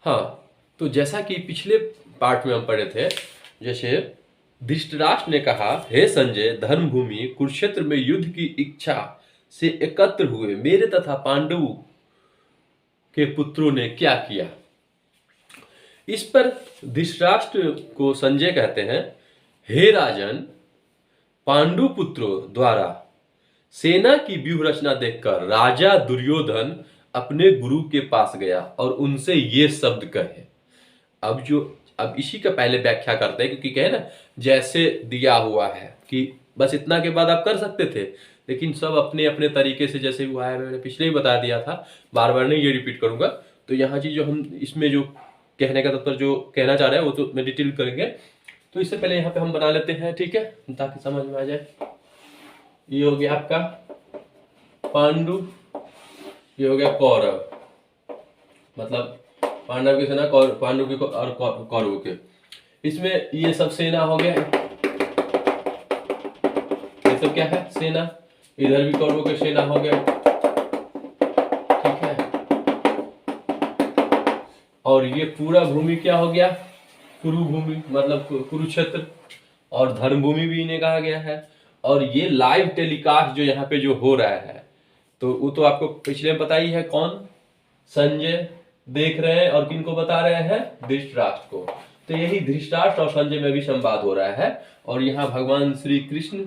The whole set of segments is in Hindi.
हाँ, तो जैसा कि पिछले पार्ट में हम पढ़े थे, जैसे धृतराष्ट्र ने कहा, हे संजय, धर्मभूमि कुरुक्षेत्र में युद्ध की इच्छा से एकत्र हुए मेरे तथा पांडवों के पुत्रों ने क्या किया। इस पर धृतराष्ट्र को संजय कहते हैं, हे राजन, पांडु पुत्रों द्वारा सेना की व्यूह रचना देखकर राजा दुर्योधन अपने गुरु के पास गया और उनसे ये शब्द कहे। अब इसी का पहले व्याख्या करते हैं, क्योंकि कहे ना जैसे दिया हुआ है कि बस इतना के बाद आप कर सकते थे, लेकिन सब अपने अपने तरीके से जैसे हुआ है, मैंने पिछले ही बता दिया था, बार बार नहीं ये रिपीट करूंगा। तो यहाँ चीज जो हम इसमें जो कहने का तात्पर्य जो कहना चाह रहे हैं वो तो मैं डिटेल करेंगे। तो इससे पहले यहाँ पे हम बना लेते हैं, ठीक है, ताकि समझ में आ जाए। ये हो गया आपका पांडु, ये हो गया कौरव, मतलब पांडव की सेना, पांडु की और कौरवों के। इसमें ये सब सेना हो गया, ये सब क्या है, सेना। इधर भी कौरवों की सेना हो गया, ठीक है। और ये पूरा भूमि क्या हो गया, कुरुभूमि, मतलब कुरुक्षेत्र। और धर्मभूमि भी इन्हें कहा गया है। और ये लाइव टेलीकास्ट जो यहाँ पे जो हो रहा है, तो वो तो आपको पिछले में पता ही है, कौन, संजय देख रहे हैं और किनको बता रहे हैं, धृतराष्ट्र को। तो यही धृतराष्ट्र और संजय में भी संवाद हो रहा है। और यहाँ भगवान श्री कृष्ण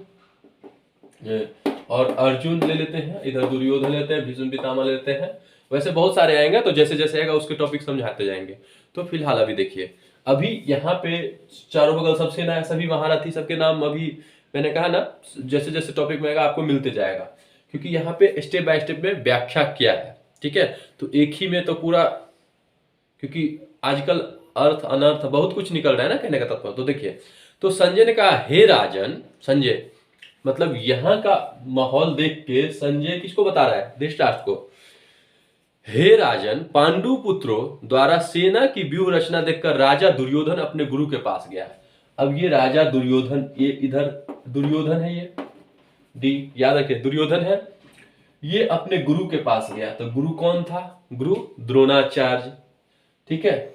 और अर्जुन ले लेते हैं, इधर दुर्योधन लेते हैं, भीष्म पितामह लेते हैं। वैसे बहुत सारे आएंगे, तो जैसे जैसे आएगा उसके टॉपिक समझाते जाएंगे। तो फिलहाल अभी देखिए, अभी यहाँ पे चारों बगल सब सेना है, सभी महारथी, सबके नाम अभी मैंने कहा ना, जैसे जैसे टॉपिक में आएगा आपको मिलते जाएगा, क्योंकि यहाँ पे स्टेप बाय स्टेप में व्याख्या किया है, ठीक है। तो एक ही में तो पूरा, क्योंकि आजकल अर्थ अनर्थ बहुत कुछ निकल रहा है ना कहने का तात्पर्य। तो देखिए, तो संजय ने कहा, हे राजन, संजय मतलब यहाँ का माहौल देख के संजय किसको बता रहा है, धृतराष्ट्र को, हे राजन, पांडु पुत्रों द्वारा सेना की व्यूह रचना देखकर राजा दुर्योधन अपने गुरु के पास गया। अब ये राजा दुर्योधन, ये इधर दुर्योधन है, ये डी याद रखिए दुर्योधन है, ये अपने गुरु के पास गया। तो गुरु कौन था, गुरु द्रोणाचार्य, ठीक है,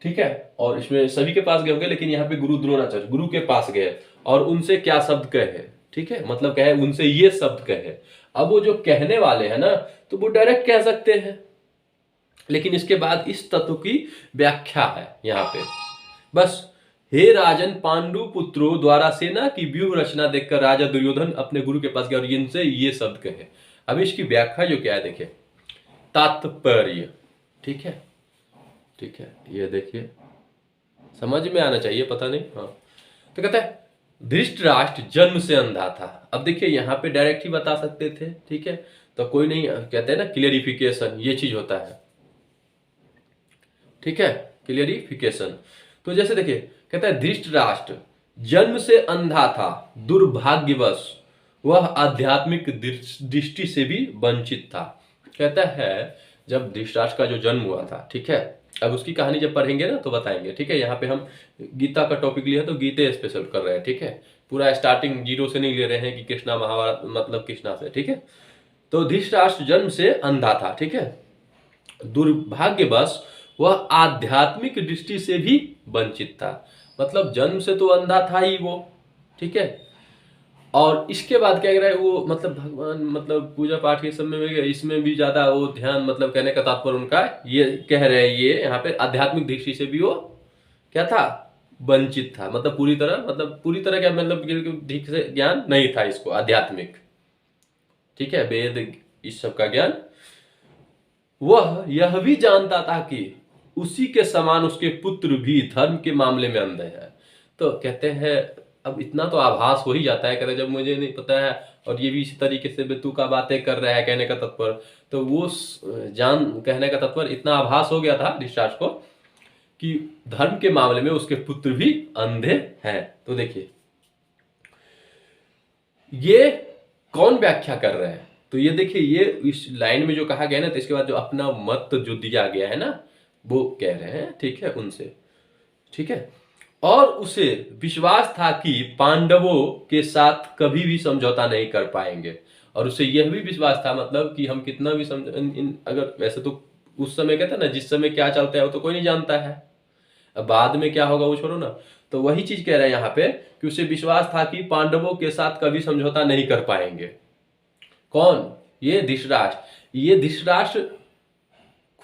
ठीक है। और इसमें सभी के पास गए होंगे, लेकिन यहाँ पे गुरु द्रोणाचार्य, गुरु के पास गए और उनसे क्या शब्द कहे, ठीक है, मतलब कहे उनसे ये शब्द कहे। अब वो जो कहने वाले हैं ना, तो वो डायरेक्ट कह सकते हैं, लेकिन इसके बाद इस तत्व की व्याख्या है यहाँ पे। बस, हे राजन, पांडु पुत्रों द्वारा सेना की व्यूह रचना देखकर राजा दुर्योधन अपने गुरु के पास गया और इनसे ये शब्द कहे। अब इसकी व्याख्या जो क्या है देखिए, तात्पर्य, ठीक है, ठीक है, ये देखिए समझ में आना चाहिए, पता नहीं, हाँ। तो कहता है, धृतराष्ट्र जन्म से अंधा था। अब देखिए यहाँ पे डायरेक्ट ही बता सकते थे, ठीक है, तो कोई नहीं, कहते हैं ना क्लियरिफिकेशन, ये चीज होता है, ठीक है, क्लियरिफिकेशन। तो जैसे देखिए, कहता है धृतराष्ट्र जन्म से अंधा था, दुर्भाग्यवश वह आध्यात्मिक दृष्टि से भी वंचित था। कहता है जब धृतराष्ट्र का जो जन्म हुआ था, ठीक है, अब उसकी कहानी जब पढ़ेंगे ना तो बताएंगे, ठीक है। यहाँ पे हम गीता का टॉपिक लिया तो गीते स्पेशल कर रहे हैं, ठीक है, पूरा स्टार्टिंग जीरो से नहीं ले रहे हैं कि कृष्णा महाभारत मतलब कृष्णा से, ठीक है। तो धृतराष्ट्र जन्म से अंधा था, ठीक है, दुर्भाग्यवश वह आध्यात्मिक दृष्टि से भी वंचित था, मतलब जन्म से तो अंधा था ही वो, ठीक है। और इसके बाद क्या कह रहा है वो, मतलब भगवान, मतलब पूजा पाठ के समय में इसमें भी ज्यादा वो ध्यान, मतलब कहने का तात्पर्य उनका ये कह रहे हैं, ये यहाँ पे आध्यात्मिक दृष्टि से भी वो क्या था, वंचित था, मतलब पूरी तरह क्या, मतलब ठीक से ज्ञान नहीं था इसको आध्यात्मिक, ठीक है, वेद इस सब का ज्ञान। वह यह भी जानता था कि उसी के समान उसके पुत्र भी धर्म के मामले में अंधे हैं। तो कहते हैं, अब इतना तो आभास हो ही जाता है, कहते जब मुझे नहीं पता है और ये भी इसी तरीके से बेतु का बातें कर रहा है कहने का तत्पर, तो वो जान, कहने का तत्पर इतना आभास हो गया था धृतराष्ट्र को कि धर्म के मामले में उसके पुत्र भी अंधे हैं। तो देखिए ये कौन व्याख्या कर रहे हैं, तो ये देखिए, ये इस लाइन में जो कहा गया ना, तो इसके बाद जो अपना मत जो दिया गया है ना, वो कह रहे हैं, ठीक है, उनसे, ठीक है। और उसे विश्वास था कि पांडवों के साथ कभी भी समझौता नहीं कर पाएंगे, और उसे यह भी विश्वास था, मतलब कि हम कितना भी अगर वैसे तो उस समय कहते हैं ना, जिस समय क्या चलता है वो तो कोई नहीं जानता है, अब बाद में क्या होगा वो छोड़ो ना। तो वही चीज कह रहे हैं यहाँ पे कि उसे विश्वास था कि पांडवों के साथ कभी समझौता नहीं कर पाएंगे। कौन? ये धृतराष्ट्र। ये धृतराष्ट्र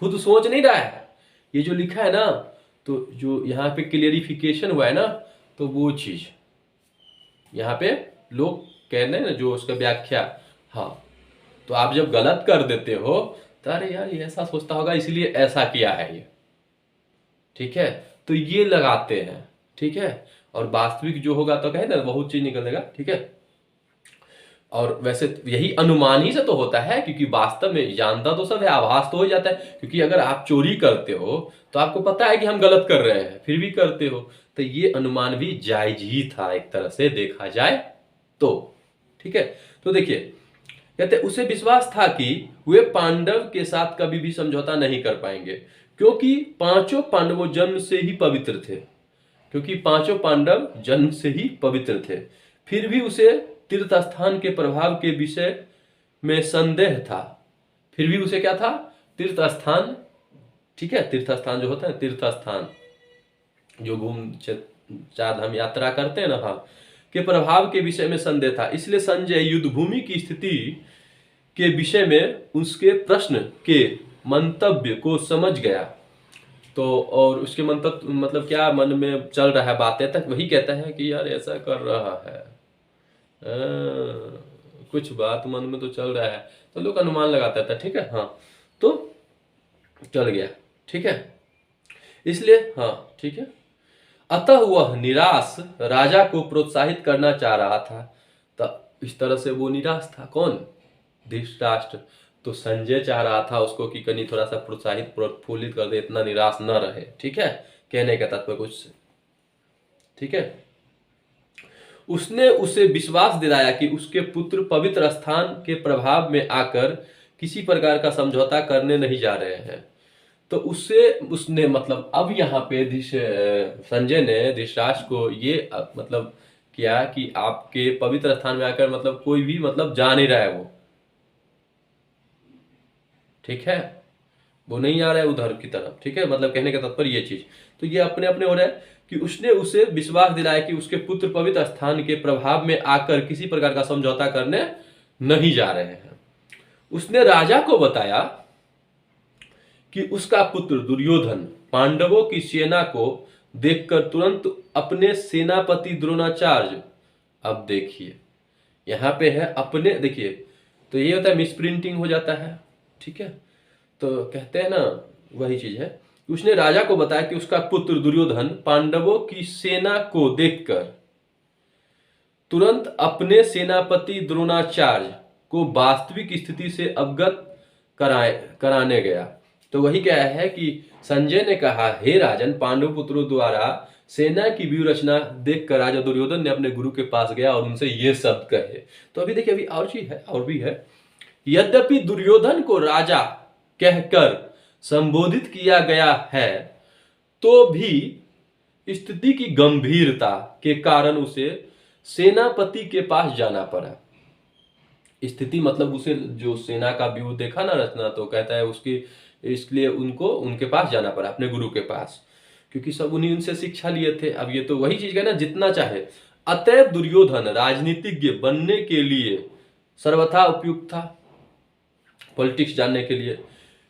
खुद सोच नहीं रहा है, ये जो लिखा है ना, तो जो यहाँ पे क्लियरिफिकेशन हुआ है ना, तो वो चीज यहाँ पे लोग कह रहे हैं ना, जो उसका व्याख्या। हाँ, तो आप जब गलत कर देते हो तो अरे यार ये ऐसा सोचता होगा इसलिए ऐसा किया है ये, ठीक है, तो ये लगाते हैं, ठीक है। और वास्तविक जो होगा तो कहे ना बहुत चीज निकलेगा, ठीक है। और वैसे यही अनुमान ही से तो होता है, क्योंकि वास्तव में जानता तो सब है, आभास तो हो जाता है। क्योंकि अगर आप चोरी करते हो तो आपको पता है कि हम गलत कर रहे हैं, फिर भी करते हो, तो ये अनुमान भी जायज ही था एक तरह से देखा जाए तो, ठीक है। तो देखिए कहते उसे विश्वास था कि वे पांडव के साथ कभी भी समझौता नहीं कर पाएंगे, क्योंकि पांचों पांडवों जन्म से ही पवित्र थे, क्योंकि पांचों पांडव जन्म से ही पवित्र थे। फिर भी उसे तीर्थ स्थान के प्रभाव के विषय में संदेह था। फिर भी उसे क्या था? तीर्थ स्थान, ठीक है, तीर्थ स्थान जो होता है, तीर्थ स्थान जो घूम चार धाम यात्रा करते हैं ना, हाँ, के प्रभाव के विषय में संदेह था। इसलिए संजय युद्ध भूमि की स्थिति के विषय में उसके प्रश्न के मंतव्य को समझ गया। तो और उसके मंतव्य मतलब क्या मन में चल रहा है बातें तक, वही कहता है कि यार ऐसा कर रहा है, कुछ बात मन में तो चल रहा है, तो लोग अनुमान लगाता था, ठीक है। हाँ, तो चल गया, ठीक है, इसलिए हाँ, ठीक है। अतः वह निराश राजा को प्रोत्साहित करना चाह रहा था, तो इस तरह से वो निराश था। कौन? धृतराष्ट्र। तो संजय चाह रहा था उसको कि कहीं थोड़ा सा प्रोत्साहित प्रफुल्लित कर दे, इतना निराश न रहे, ठीक है, कहने का तात्पर्य कुछ, ठीक है। उसने उसे विश्वास दिलाया कि उसके पुत्र पवित्र स्थान के प्रभाव में आकर किसी प्रकार का समझौता करने नहीं जा रहे हैं। तो उसने मतलब अब यहाँ पे संजय ने धृतराष्ट्र को ये मतलब किया कि आपके पवित्र स्थान में आकर मतलब कोई भी मतलब जा नहीं रहा है वो, ठीक है, वो नहीं आ रहा है उधर की तरफ, ठीक है, मतलब कहने का तात्पर्य ये चीज। तो ये अपने अपने हो रहा है कि उसने उसे विश्वास दिलाया कि उसके पुत्र पवित्र स्थान के प्रभाव में आकर किसी प्रकार का समझौता करने नहीं जा रहे हैं। उसने राजा को बताया कि उसका पुत्र दुर्योधन पांडवों की सेना को देखकर तुरंत अपने सेनापति द्रोणाचार्य, अब देखिए यहां पे है अपने, देखिए तो ये होता है मिसप्रिंटिंग हो जाता है, ठीक है। तो कहते हैं ना वही चीज है, उसने राजा को बताया कि उसका पुत्र दुर्योधन पांडवों की सेना को देखकर तुरंत अपने सेनापति द्रोणाचार्य को वास्तविक स्थिति से अवगत कराने गया। तो वही क्या है कि संजय ने कहा, हे राजन, पांडव पुत्रों द्वारा सेना की व्यूह रचना देखकर राजा दुर्योधन ने अपने गुरु के पास गया और उनसे ये शब्द कहे। तो अभी देखिए, अभी और चीज है, और भी है। यद्यपि दुर्योधन को राजा कहकर संबोधित किया गया है, तो भी स्थिति की गंभीरता के कारण उसे सेनापति के पास जाना पड़ा। स्थिति मतलब उसे जो सेना का व्यू देखा ना रचना, तो कहता है उसकी, इसलिए उनको उनके पास जाना पड़ा, अपने गुरु के पास, क्योंकि सब उन्हीं उनसे शिक्षा लिए थे। अब ये तो वही चीज है ना, जितना चाहे। अतएव दुर्योधन राजनीतिज्ञ बनने के लिए सर्वथा उपयुक्त था, पॉलिटिक्स जानने के लिए।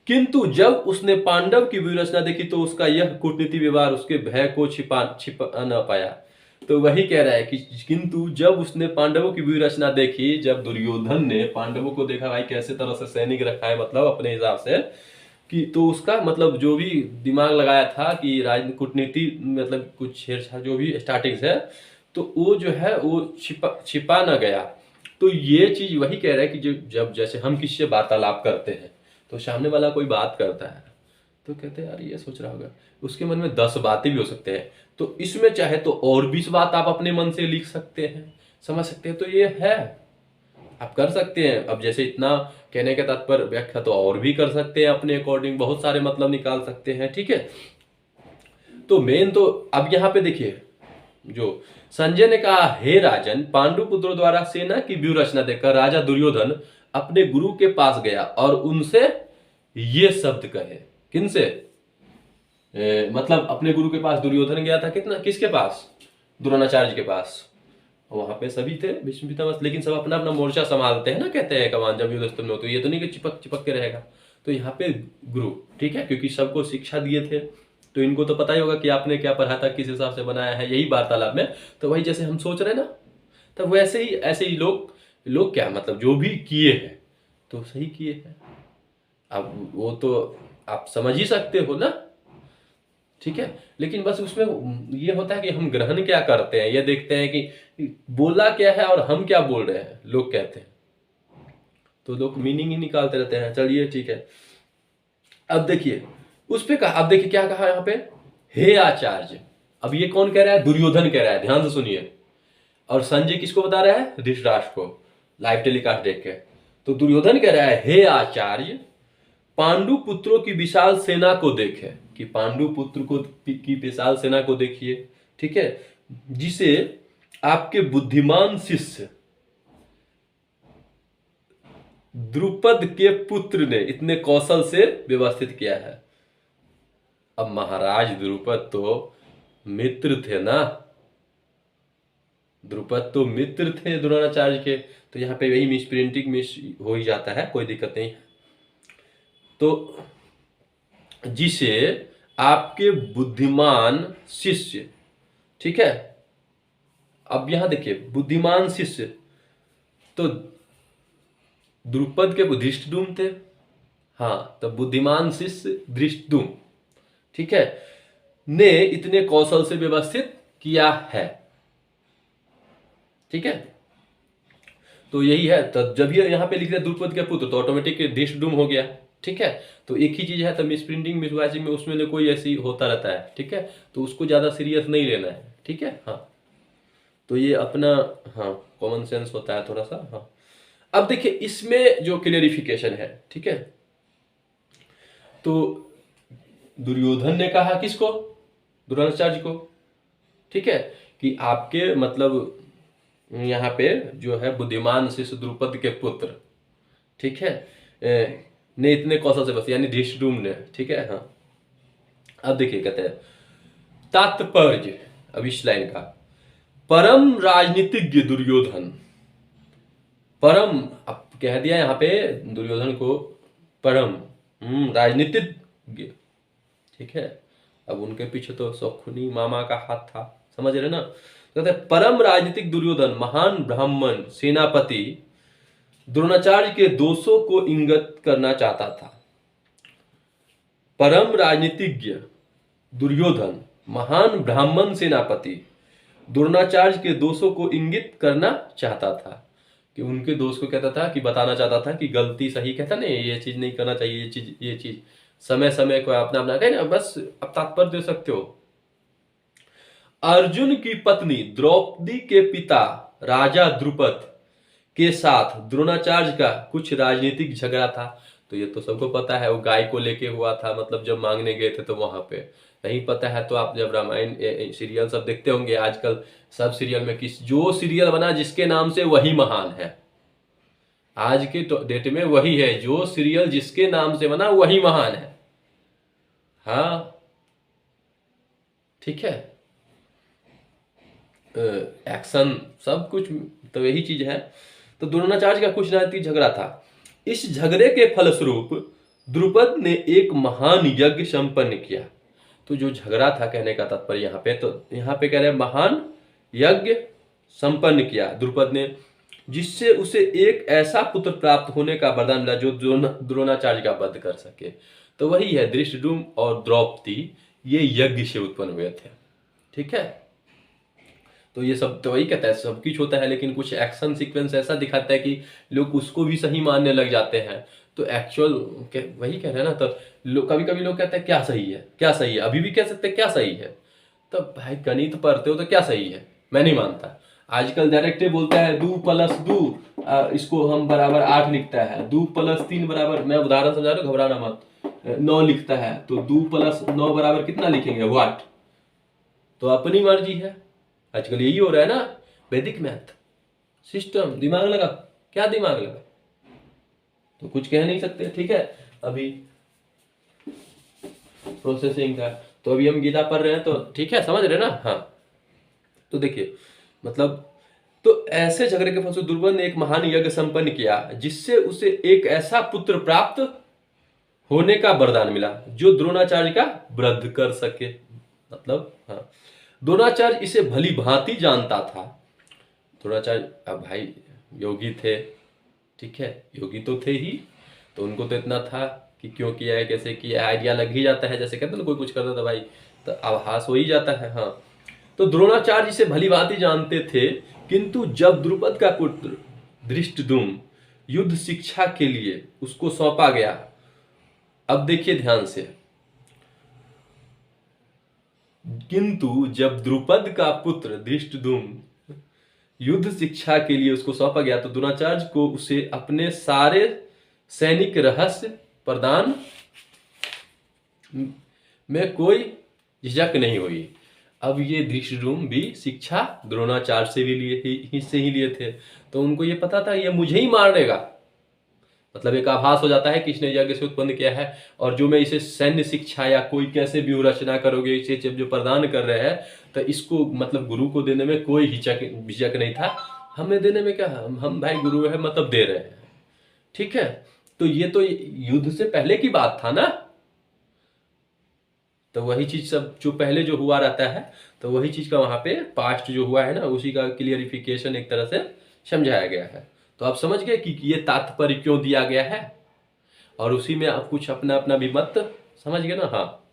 किंतु जब उसने पांडव की व्यूहरचना देखी तो उसका यह कूटनीति व्यवहार उसके भय को छिपा न पाया। तो वही कह रहा है कि किंतु जब उसने पांडवों की व्यूहरचना देखी, जब दुर्योधन ने पांडवों को देखा भाई कैसे तरह से सैनिक रखा है, मतलब अपने हिसाब से, कि तो उसका मतलब जो भी दिमाग लगाया था कि राजनीति कूटनीति मतलब कुछ छेड़छाड़ जो भी स्टार्टिंग से, तो वो जो है वो छिपा न गया। तो ये चीज वही कह रहा है कि जब जैसे हम किसी से वार्तालाप करते हैं तो सामने वाला कोई बात करता है तो कहते हैं यार ये सोच रहा होगा, उसके मन में 10 बातें भी हो सकते हैं। तो इसमें चाहे तो और 20 बात आप अपने मन से लिख सकते हैं, समझ सकते हैं, तो ये है, आप कर सकते हैं। अब जैसे इतना कहने का तात्पर्य व्याख्या तो और भी कर सकते हैं, अपने अकॉर्डिंग बहुत सारे मतलब निकाल सकते हैं, ठीक है। तो मेन तो अब यहाँ पे देखिए, जो संजय ने कहा, हे राजन, पांडु पुत्रों द्वारा सेना की व्यूह रचना देखकर राजा दुर्योधन अपने गुरु के पास गया और उनसे ये शब्द कहे। किन से? मतलब अपने गुरु के पास दुर्योधन गया था, कितना, किसके पास? द्रोणाचार्य के पास। वहां पे सभी थे भीष्म पितामह, लेकिन सब अपना अपना मोर्चा संभालते हैं ना, कहते हैं कमान जब युद्धस्थल में हो, तो ये तो नहीं कि चिपक चिपक के रहेगा। तो यहाँ पे गुरु, ठीक है, क्योंकि सबको शिक्षा दिए थे, तो इनको तो पता ही होगा कि आपने क्या पढ़ा था, किस हिसाब से बनाया है, यही वार्तालाप में। तो वही जैसे हम सोच रहे हैं ना, तब वैसे ही ऐसे ही लोग लोग क्या मतलब जो भी किए हैं तो सही किए हैं। अब वो तो आप समझ ही सकते हो ना, ठीक है। लेकिन बस उसमें ये होता है कि हम ग्रहण क्या करते हैं, ये देखते हैं कि बोला क्या है और हम क्या बोल रहे हैं, लोग कहते हैं, तो लोग मीनिंग ही निकालते रहते हैं। चलिए ठीक है, अब देखिए उस पे कहा, अब देखिए क्या कहा यहाँ पे, हे आचार्य। अब ये कौन कह रहा है? दुर्योधन कह रहा है, ध्यान से सुनिए। और संजय किसको बता रहा है? धृतराष्ट्र को, लाइव टेलीकास्ट देख के। तो दुर्योधन कह रहा है, हे आचार्य, पांडु पुत्रों की विशाल सेना को देखे, कि पांडु पुत्र को की विशाल सेना को देखिए, ठीक है, जिसे आपके बुद्धिमान शिष्य द्रुपद के पुत्र ने इतने कौशल से व्यवस्थित किया है। अब महाराज द्रुपद तो मित्र थे ना, द्रुपद तो मित्र थे द्रोणाचार्य के, तो यहाँ पे वही मिस प्रिंटिंग मिस हो ही जाता है, कोई दिक्कत नहीं। तो जिसे आपके बुद्धिमान शिष्य, ठीक है, अब यहां देखिए बुद्धिमान शिष्य, तो द्रुपद के धृष्टद्युम्न थे, हाँ, तो बुद्धिमान शिष्य धृष्टद्युम्न, ठीक है, ने इतने कौशल से व्यवस्थित किया है, ठीक है। तो यही है, तो जब ये यहाँ पे लिख दिया द्रुपद के पुत्र, तो ऑटोमेटिक धृष्टद्युम्न हो गया, ठीक है। तो एक ही चीज है, तो मिस प्रिंटिंग मिस वॉइसिंग में उसमें कोई ऐसी होता रहता है, ठीक है, तो उसको ज्यादा सीरियस नहीं लेना है, ठीक है। हाँ, तो ये अपना, हाँ, कॉमन सेंस होता है थोड़ा सा। हाँ, अब देखिए इसमें जो क्लियरिफिकेशन है, ठीक है, तो दुर्योधन ने कहा किसको? द्रोणाचार्य को, ठीक है, कि आपके मतलब यहाँ पे जो है बुद्धिमान शिष्य द्रुपद के पुत्र, ठीक है, ने इतने कौशल से, बस यानी धृष्टद्युम्न ने, ठीक है। हाँ, अब देखिए कहते हैं तात्पर्य, अब इस लाइन का, परम राजनीतिज्ञ दुर्योधन, परम, अब कह दिया यहाँ पे दुर्योधन को परम राजनीतिज्ञ, ठीक है। अब उनके पीछे तो शकुनी मामा का हाथ था, समझ रहे ना। कहते हैं परम राजनीतिक दुर्योधन महान ब्राह्मण सेनापति द्रोणाचार्य के दोषों को इंगित करना चाहता था। परम राजनीतिज्ञ दुर्योधन महान ब्राह्मण सेनापति द्रोणाचार्य के दोषों को इंगित करना चाहता था, कि उनके दोष को कहता था, कि बताना चाहता था कि गलती सही, कहता नहीं ये चीज नहीं करना चाहिए, ये चीज समय समय को अपना अपना कहे ना, बस अब तात्पर्य दे सकते हो। अर्जुन की पत्नी द्रौपदी के पिता राजा द्रुपद के साथ द्रोणाचार्य का कुछ राजनीतिक झगड़ा था। तो ये तो सबको पता है, वो गाय को लेके हुआ था, मतलब जब मांगने गए थे तो वहां पे। नहीं पता है तो आप जब रामायण सीरियल सब देखते होंगे, आजकल सब सीरियल में किस जो सीरियल बना जिसके नाम से वही महान है, आज के डेट में वही है, जो सीरियल जिसके नाम से बना वही महान है। हाँ, ठीक है, एक्शन सब कुछ, तो यही चीज है। तो द्रोणाचार्य का कुछ राजनीतिक झगड़ा था। इस झगड़े के फलस्वरूप द्रुपद ने एक महान यज्ञ संपन्न किया। तो जो झगड़ा था, कहने का तात्पर्य यहाँ पे, तो यहाँ पे कह रहे हैं महान यज्ञ संपन्न किया द्रुपद ने, जिससे उसे एक ऐसा पुत्र प्राप्त होने का वरदान मिला जो द्रोणाचार्य का वध कर सके। तो वही है, धृष्टद्युम्न और द्रौपदी ये यज्ञ से उत्पन्न हुए थे, ठीक है। तो ये सब तो वही कहता है, सब कुछ होता है, लेकिन कुछ एक्शन सीक्वेंस ऐसा दिखाता है कि लोग उसको भी सही मानने लग जाते हैं। तो एक्चुअल वही कह रहे हैं ना, तो कभी कभी लोग कहते हैं क्या सही है, क्या सही है, अभी भी कह सकते हैं क्या सही है। तो भाई गणित पढ़ते हो तो क्या सही है, मैं नहीं मानता। आजकल डायरेक्ट बोलता है 2+2 इसको हम बराबर 8 लिखता है, 2+3 बराबर, मैं उदाहरण समझा रहा हूँ, घबराना मत, 9 लिखता है, तो 2+9 बराबर कितना लिखेंगे, वाट। तो अपनी मर्जी है, आजकल यही हो रहा है ना, वैदिक मैथ सिस्टम, दिमाग लगा, क्या दिमाग लगा, तो कुछ कह नहीं सकते, ठीक है। अभी प्रोसेसिंग का। तो अभी हम गीता पढ़ रहे हैं, तो ठीक है, समझ रहे ना। हाँ, तो देखिए मतलब, तो ऐसे झगड़े के फलस्वरूप दुर्योधन ने एक महान यज्ञ संपन्न किया, जिससे उसे एक ऐसा पुत्र प्राप्त होने का वरदान मिला जो द्रोणाचार्य का वध कर सके। मतलब हाँ, द्रोणाचार्य इसे भली भांति जानता था। द्रोणाचार्य अब भाई योगी थे, ठीक है, योगी तो थे ही, तो उनको तो इतना था कि क्यों किया है, कैसे किया है, आइडिया लग ही जाता है। जैसे कहते हैं ना, कोई कुछ करता था भाई, तो आभास हो ही जाता है। हाँ, तो द्रोणाचार्य इसे भली भांति जानते थे, किंतु जब द्रुपद का पुत्र धृष्टद्युम्न युद्ध शिक्षा के लिए उसको सौंपा गया, अब देखिए ध्यान से, किंतु जब द्रुपद का पुत्र धृष्टद्युम्न युद्ध शिक्षा के लिए उसको सौंपा गया, तो द्रोणाचार्य को उसे अपने सारे सैनिक रहस्य प्रदान में कोई झिझक नहीं हुई। अब ये धृष्टद्युम्न भी शिक्षा द्रोणाचार्य से भी लिए थे, तो उनको ये पता था ये मुझे ही मार देगा। मतलब एक आभास हो जाता है कि इसने यज्ञ से उत्पन्न किया है, और जो मैं इसे सैन्य शिक्षा या कोई कैसे व्यूह रचना करोगे इसे जब जो प्रदान कर रहे हैं, तो इसको मतलब गुरु को देने में कोई हिचक नहीं था। हमें देने में क्या, हम भाई गुरु है मतलब दे रहे हैं, ठीक है। तो ये तो युद्ध से पहले की बात था ना, तो वही चीज सब जो पहले जो हुआ रहता है, तो वही चीज का वहां पे पास्ट जो हुआ है ना, उसी का क्लियरिफिकेशन एक तरह से समझाया गया है। तो आप समझ गए कि ये तात्पर्य क्यों दिया गया है, और उसी में आप कुछ अपना अपना भी मत समझ गए ना। हाँ,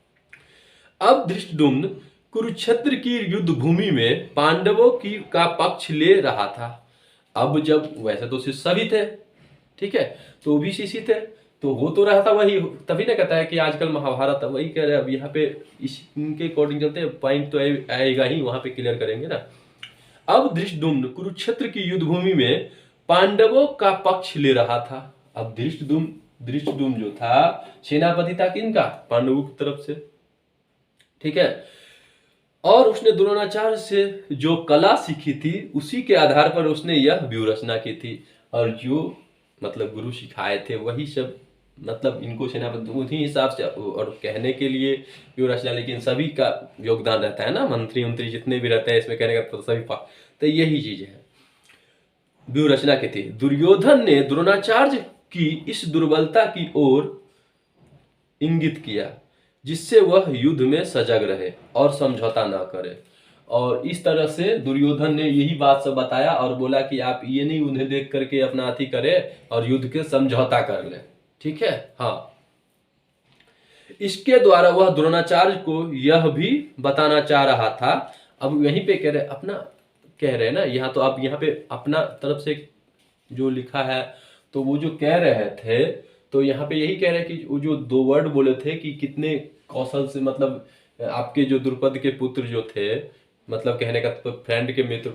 अब धृष्टद्युम्न कुरुक्षेत्र की युद्ध भूमि में पांडवों की का पक्ष ले रहा था। अब जब वैसे तो शिष्य सभी थे, ठीक है, तो वो भी शिष्य थे, तो हो तो रहा था वही, तभी ना कहता है कि आजकल महाभारत, वही कह रहे हैं। अब यहाँ पे इनके अकॉर्डिंग चलते हैं, पॉइंट तो आएगा ही, वहां पे क्लियर करेंगे ना। अब धृष्टद्युम्न कुरुक्षेत्र की युद्ध भूमि में पांडवों का पक्ष ले रहा था। अब धृष्टद्युम्न जो था सेनापति था किनका, पांडवों की तरफ से, ठीक है। और उसने द्रोणाचार्य से जो कला सीखी थी उसी के आधार पर उसने यह व्यूह रचना की थी, और जो मतलब गुरु सिखाए थे वही सब, मतलब इनको सेनापति उसी हिसाब से, और कहने के लिए व्यूह रचना, लेकिन सभी का योगदान रहता है ना, मंत्री जितने भी रहते हैं इसमें कहने का तो सभी तो यही चीज है, व्यूह रचना की थी। दुर्योधन ने द्रोणाचार्य की इस दुर्बलता की ओर इंगित किया, जिससे वह युद्ध में सजग रहे और समझौता ना करे। और इस तरह से दुर्योधन ने यही बात सब बताया और बोला कि आप ये नहीं उन्हें देख करके अपना अति करे और युद्ध के समझौता कर ले, ठीक है। हाँ, इसके द्वारा वह द्रोणाचार्य को यह भी बताना चाह रहा था। अब यहीं पे कह रहे हैं ना, यहाँ तो आप यहाँ पे अपना तरफ से जो लिखा है, तो वो जो कह रहे थे, तो यहाँ पे यही कह रहे हैं कि वो जो दो वर्ड बोले थे कि कितने कौशल से, मतलब आपके जो द्रुपद के पुत्र जो थे, मतलब कहने का तो फ्रेंड के मित्र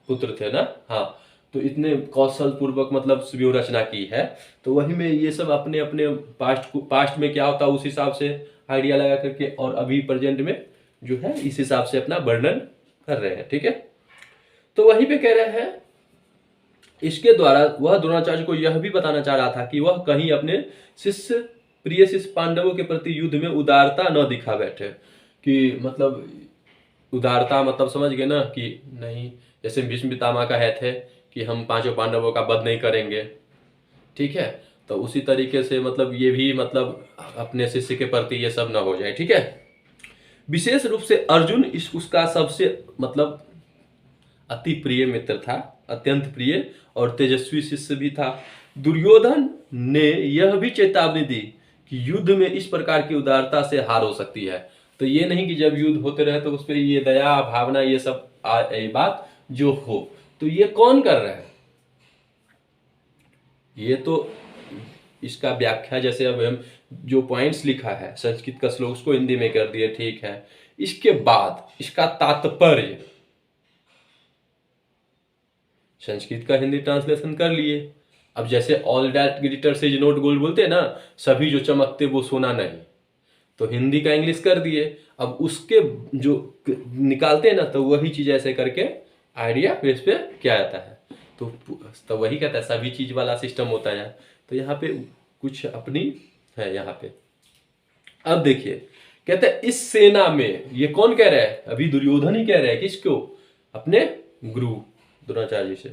पुत्र थे ना। हाँ, तो इतने कौशल पूर्वक मतलब व्यूह रचना की है, तो वही में ये सब अपने अपने पास्ट में क्या होता है उस हिसाब से आइडिया लगा करके, और अभी प्रेजेंट में जो है इस हिसाब से अपना वर्णन कर रहे हैं, ठीक है। तो वहीं पे कह रहे हैं, इसके द्वारा वह द्रोणाचार्य को यह भी बताना चाह रहा था कि वह कहीं अपने प्रिय शिष्य पांडवों के प्रति युद्ध में उदारता न दिखा बैठे। कि मतलब उदारता मतलब समझ गए ना, कि नहीं, जैसे भीष्म पितामह का है थे कि हम पांचों पांडवों का वध नहीं करेंगे, ठीक है, तो उसी तरीके से मतलब ये भी मतलब अपने शिष्य के प्रति ये सब ना हो जाए, ठीक है। विशेष रूप से अर्जुन उसका सबसे मतलब अति प्रिय मित्र था, अत्यंत प्रिय और तेजस्वी शिष्य भी था। दुर्योधन ने यह भी चेतावनी दी कि युद्ध में इस प्रकार की उदारता से हार हो सकती है। तो ये नहीं कि जब युद्ध होते रहे तो उस पर ये दया भावना ये सब ये बात जो हो, तो ये कौन कर रहा है, ये तो इसका व्याख्या, जैसे अब हम जो पॉइंट्स लिखा है संस्कृत का श्लोक उसको हिंदी में कर दिए, ठीक है। इसके बाद इसका तात्पर्य संस्कृत का हिंदी ट्रांसलेशन कर लिए। अब जैसे all that glitters is not gold बोलते हैं ना, सभी जो चमकते वो सोना नहीं, तो हिंदी का इंग्लिश कर दिए। अब उसके जो निकालते हैं ना, तो वही चीज ऐसे करके आइडिया बेस पे क्या आता है, तो वही कहता है सभी चीज वाला सिस्टम होता है। तो यहाँ पे कुछ अपनी है यहाँ पे। अब देखिए कहते हैं इस सेना में, ये कौन कह रहा है, अभी दुर्योधन ही कह रहा है, किसको, अपने गुरु द्रोणाचार्य से।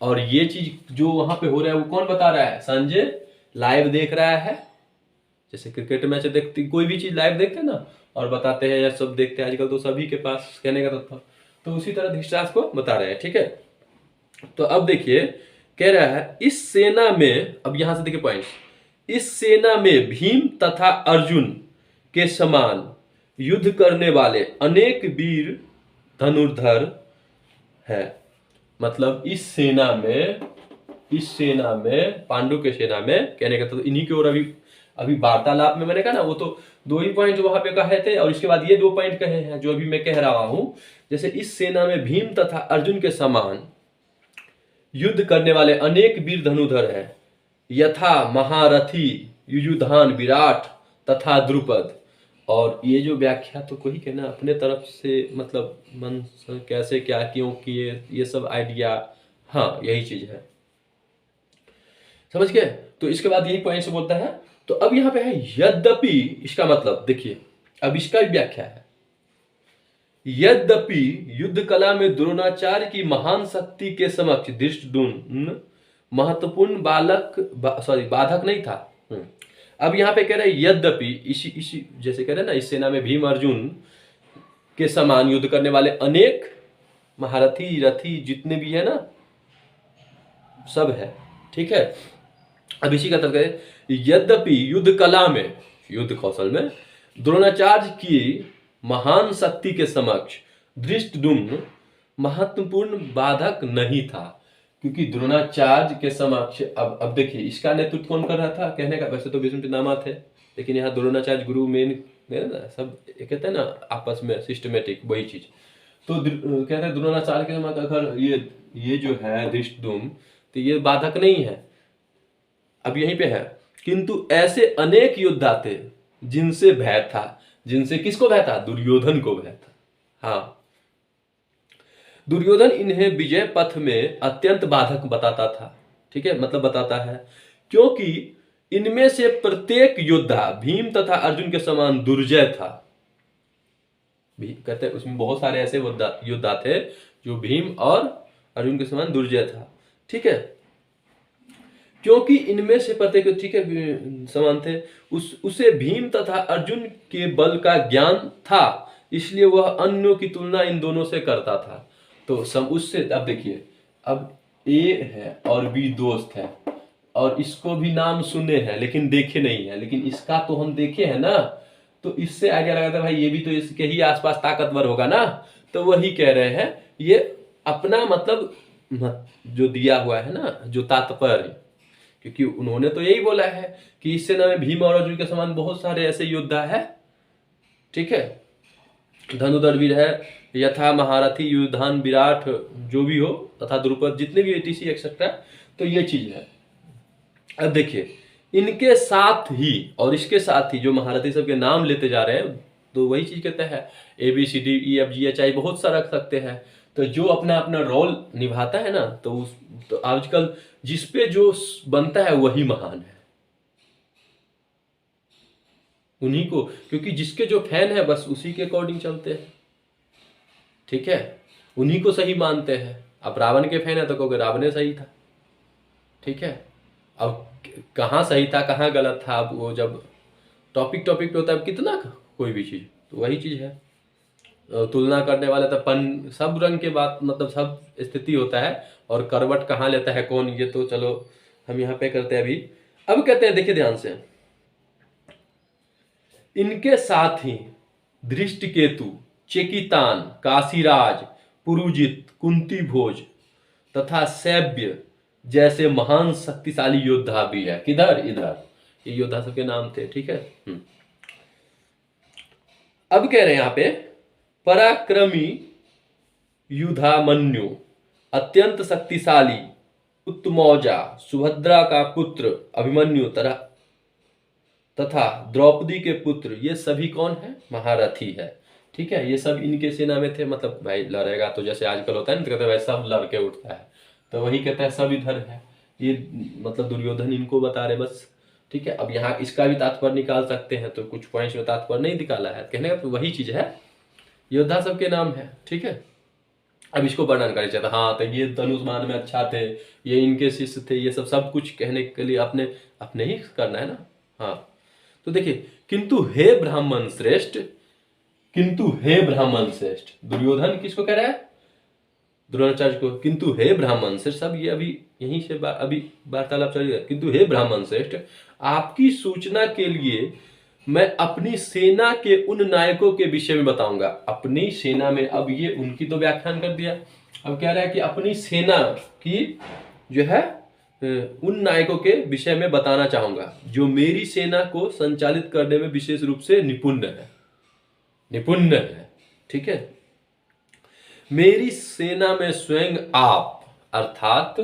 और ये चीज जो वहां पे हो रहा है वो कौन बता रहा है, संजय लाइव देख रहा है। जैसे क्रिकेट मैच देखते, कोई भी चीज लाइव देखते हैं ना और बताते हैं या सब देखते हैं, आजकल तो सभी के पास कहने का था, तो उसी तरह धृतराष्ट्र को बता रहे हैं। ठीक है, तो अब देखिए कह रहा है इस सेना में, अब यहां से देखिए पॉइंट, इस सेना में भीम तथा अर्जुन के समान युद्ध करने वाले अनेक वीर धनुर्धर है। मतलब इस सेना में पांडु के सेना में, कहने का तो इन्हीं की ओर अभी अभी वार्तालाप में मैंने कहा ना, वो तो 2 ही पॉइंट वहां पे कहे थे और इसके बाद ये 2 पॉइंट कहे हैं जो अभी मैं कह रहा हूं। जैसे इस सेना में भीम तथा अर्जुन के समान युद्ध करने वाले अनेक वीर धनुधर है, यथा महारथी युयुधान विराट तथा द्रुपद। और ये जो व्याख्या तो कोई कहना अपने तरफ से, मतलब मन कैसे क्या क्यों किए, ये सब आइडिया, हाँ यही चीज है, समझ गए। तो इसके बाद यही पॉइंट से बोलता है। तो अब यहां पे है यद्यपि, इसका मतलब देखिए, अब इसका भी व्याख्या है। यद्यपि युद्ध कला में द्रोणाचार्य की महान शक्ति के समक्ष धृष्टद्युम्न महत्वपूर्ण बाधक नहीं था। अब यहां पे कह रहे हैं यद्यपि, इसी जैसे कह रहे हैं ना, इस सेना में भीम अर्जुन के समान युद्ध करने वाले अनेक महारथी रथी जितने भी है ना, सब है। ठीक है, अब इसी का तर्क है, यद्यपि युद्ध कला में, युद्ध कौशल में द्रोणाचार्य की महान शक्ति के समक्ष धृष्टद्युम्न महत्वपूर्ण बाधक नहीं था। क्योंकि द्रोणाचार्य के समक्ष, अब देखिए इसका नेतृत्व कौन कर रहा था, कहने का वैसे तो भीष्म पितामह थे, लेकिन यहाँ द्रोणाचार्य गुरु मेन ना, सब कहते हैं ना आपस में सिस्टमेटिक वही चीज। तो कहते हैं द्रोणाचार्य के समक्ष अगर ये जो है धृष्टद्युम्न, तो ये बाधक नहीं है। अब यहीं पे है, किंतु ऐसे अनेक योद्धा थे जिनसे भय था, जिनसे किसको भय था, दुर्योधन को भय था। हाँ, दुर्योधन इन्हें विजय पथ में अत्यंत बाधक बताता था। ठीक है, मतलब बताता है, क्योंकि इनमें से प्रत्येक योद्धा भीम तथा अर्जुन के समान दुर्जय था। कहते हैं उसमें बहुत सारे ऐसे योद्धा थे जो भीम और अर्जुन के समान दुर्जय था। ठीक है, क्योंकि इनमें से प्रत्येक, ठीक है, समान थे, उसे भीम तथा अर्जुन के बल का ज्ञान था, इसलिए वह अन्यों की तुलना इन दोनों से करता था। तो उससे, अब देखिए, अब ए है और बी दोस्त है और इसको भी नाम सुने हैं लेकिन देखे नहीं है, लेकिन इसका तो हम देखे हैं ना, तो इससे आइडिया लगाता है भाई ये भी तो इसके ही आसपास ताकतवर होगा ना। तो वही कह रहे हैं, ये अपना मतलब जो दिया हुआ है ना, जो तात्पर्य, क्योंकि उन्होंने तो यही बोला है कि इस सेना में भीम और अर्जुन के समान बहुत सारे ऐसे योद्धा है। ठीक है, धनुधर वीर है, यथा महारथी युयुधान विराट जो भी हो, तथा द्रुपद, जितने भी एटीसी एक्सेट्रा। तो ये चीज है। अब देखिए, इनके साथ ही और इसके साथ ही जो महारथी सबके नाम लेते जा रहे हैं, तो वही चीज कहते हैं, ABCDEFGHI बहुत सा रख सकते हैं। तो जो अपना अपना रोल निभाता है ना, तो आजकल जिसपे जो बनता है वही महान है, उन्हीं को, क्योंकि जिसके जो फैन है बस उसी के अकॉर्डिंग चलते हैं। ठीक है, उन्हीं को सही मानते हैं। अब रावण के फैन है तो कहोगे रावण सही था। ठीक है, अब कहाँ सही था कहाँ गलत था, अब वो जब टॉपिक पे होता है, अब कितना कोई भी चीज, तो वही चीज है। तुलना करने वाला तो सब रंग के बात, मतलब सब स्थिति होता है, और करवट कहाँ लेता है कौन, ये तो चलो हम यहाँ पे करते हैं अभी। अब कहते हैं, देखिए ध्यान से, इनके साथ ही धृष्टकेतु, चेकितान, काशीराज, पुरुजित, कुंती भोज तथा सैव्य जैसे महान शक्तिशाली योद्धा भी है। किधर, इधर, ये योद्धा सबके नाम थे। ठीक है, अब कह रहे हैं यहाँ पे, पराक्रमी युधामन्यु, अत्यंत शक्तिशाली उत्तमौजा, सुभद्रा का पुत्र अभिमन्यु तथा द्रौपदी के पुत्र, ये सभी कौन है, महारथी है। ठीक है, ये सब इनके सेना में थे। मतलब भाई लड़ेगा तो जैसे आजकल होता है ना, तो कहते हैं भाई सब लड़के उठता है, तो वही कहता है सब इधर है। ये मतलब दुर्योधन इनको बता रहे बस, ठीक है। अब यहाँ इसका भी तात्पर्य निकाल सकते हैं, तो कुछ पॉइंट्स में तात्पर्य नहीं निकाला है, कहने का तो वही चीज है, योद्धा सबके नाम है, ठीक है। अब इसको वर्णन कर चाहता, हाँ तो ये धनुष्मान में अच्छा थे, ये इनके शिष्य थे, ये सब कुछ कहने के लिए अपने अपने ही करना है ना। हाँ तो देखिए, किंतु हे ब्राह्मण श्रेष्ठ, किंतु हे ब्राह्मण श्रेष्ठ, दुर्योधन किसको कह रहा है, द्रोणाचार्य को, किंतु हे ब्राह्मण श्रेष्ठ, सब ये अभी यहीं से अभी वार्तालाप चल रही है, किंतु हे ब्राह्मण श्रेष्ठ, आपकी सूचना के लिए मैं अपनी सेना के उन नायकों के विषय में बताऊंगा। अपनी सेना में, अब ये उनकी तो व्याख्यान कर दिया, अब कह रहा है कि अपनी सेना की जो है उन नायकों के विषय में बताना चाहूंगा जो मेरी सेना को संचालित करने में विशेष रूप से निपुण है, ठीक है। मेरी सेना में स्वयं आप, अर्थात